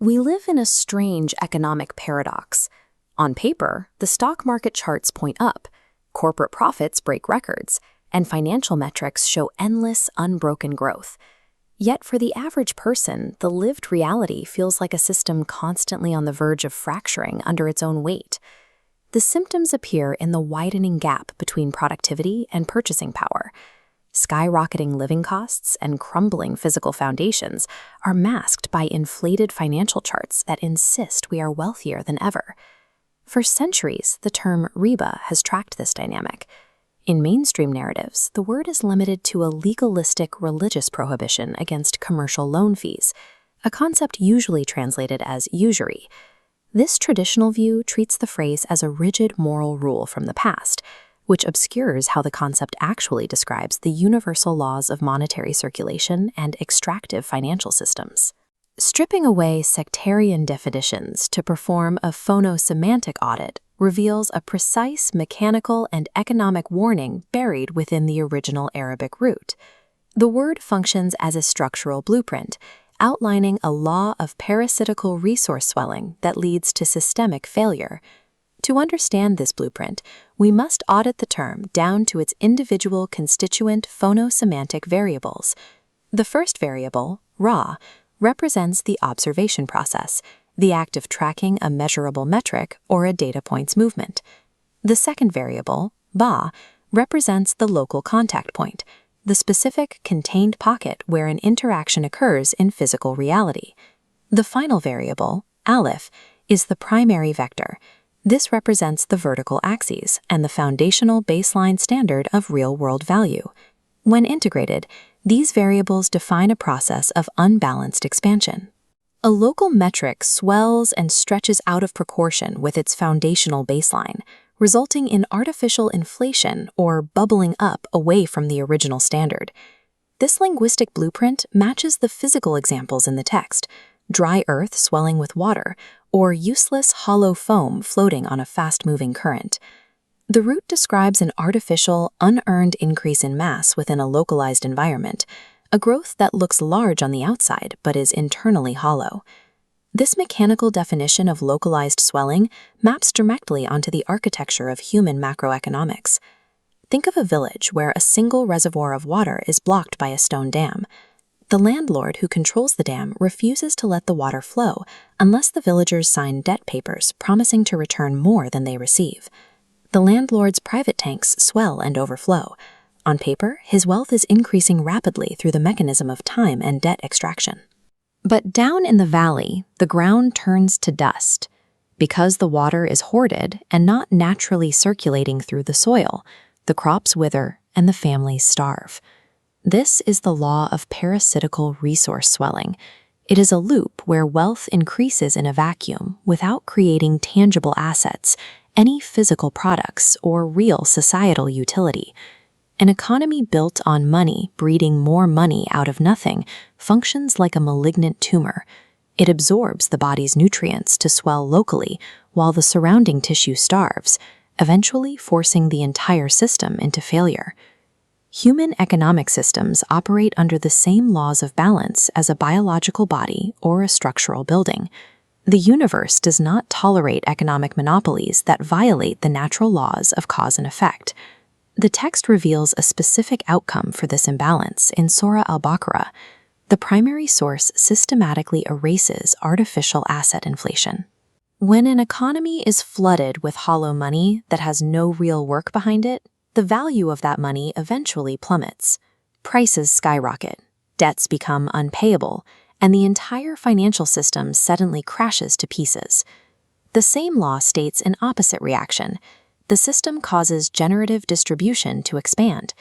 We live in a strange economic paradox. On paper, the stock market charts point up, corporate profits break records, and financial metrics show endless, unbroken growth. Yet for the average person, the lived reality feels like a system constantly on the verge of fracturing under its own weight. The symptoms appear in the widening gap between productivity and purchasing power. Skyrocketing living costs and crumbling physical foundations are masked by inflated financial charts that insist we are wealthier than ever. For centuries, the term Riba has tracked this dynamic. In mainstream narratives, the word is limited to a legalistic religious prohibition against commercial loan fees, a concept usually translated as usury. This traditional view treats the phrase as a rigid moral rule from the past, which obscures how the concept actually describes the universal laws of monetary circulation and extractive financial systems. Stripping away sectarian definitions to perform a phono-semantic audit reveals a precise mechanical and economic warning buried within the original Arabic root. The word functions as a structural blueprint, outlining a law of parasitical resource swelling that leads to systemic failure. To understand this blueprint, we must audit the term down to its individual constituent phono-semantic variables. The first variable, ra, represents the observation process, the act of tracking a measurable metric or a data point's movement. The second variable, ba, represents the local contact point, the specific contained pocket where an interaction occurs in physical reality. The final variable, aleph, is the primary vector. This represents the vertical axes and the foundational baseline standard of real-world value. When integrated, these variables define a process of unbalanced expansion. A local metric swells and stretches out of proportion with its foundational baseline, resulting in artificial inflation or bubbling up away from the original standard. This linguistic blueprint matches the physical examples in the text: dry earth swelling with water, or useless hollow foam floating on a fast-moving current. The root describes an artificial, unearned increase in mass within a localized environment, a growth that looks large on the outside but is internally hollow. This mechanical definition of localized swelling maps directly onto the architecture of human macroeconomics. Think of a village where a single reservoir of water is blocked by a stone dam. The landlord who controls the dam refuses to let the water flow unless the villagers sign debt papers promising to return more than they receive. The landlord's private tanks swell and overflow. On paper, his wealth is increasing rapidly through the mechanism of time and debt extraction. But down in the valley, the ground turns to dust. Because the water is hoarded and not naturally circulating through the soil, the crops wither and the families starve. This is the law of parasitical resource swelling. It is a loop where wealth increases in a vacuum without creating tangible assets, any physical products, or real societal utility. An economy built on money breeding more money out of nothing functions like a malignant tumor. It absorbs the body's nutrients to swell locally while the surrounding tissue starves, eventually forcing the entire system into failure. Human economic systems operate under the same laws of balance as a biological body or a structural building. The universe does not tolerate economic monopolies that violate the natural laws of cause and effect. The text reveals a specific outcome for this imbalance in Surah al-Baqarah. The primary source systematically erases artificial asset inflation. When an economy is flooded with hollow money that has no real work behind it, the value of that money eventually plummets. Prices skyrocket, debts become unpayable, and the entire financial system suddenly crashes to pieces. The same law states an opposite reaction. The system causes generative distribution to expand.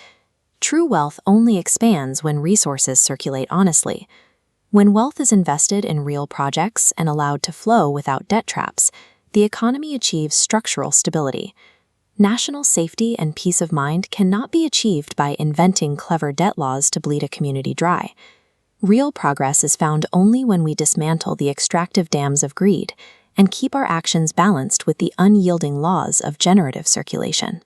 True wealth only expands when resources circulate honestly. When wealth is invested in real projects and allowed to flow without debt traps, the economy achieves structural stability. National safety and peace of mind cannot be achieved by inventing clever debt laws to bleed a community dry. Real progress is found only when we dismantle the extractive dams of greed and keep our actions balanced with the unyielding laws of generative circulation.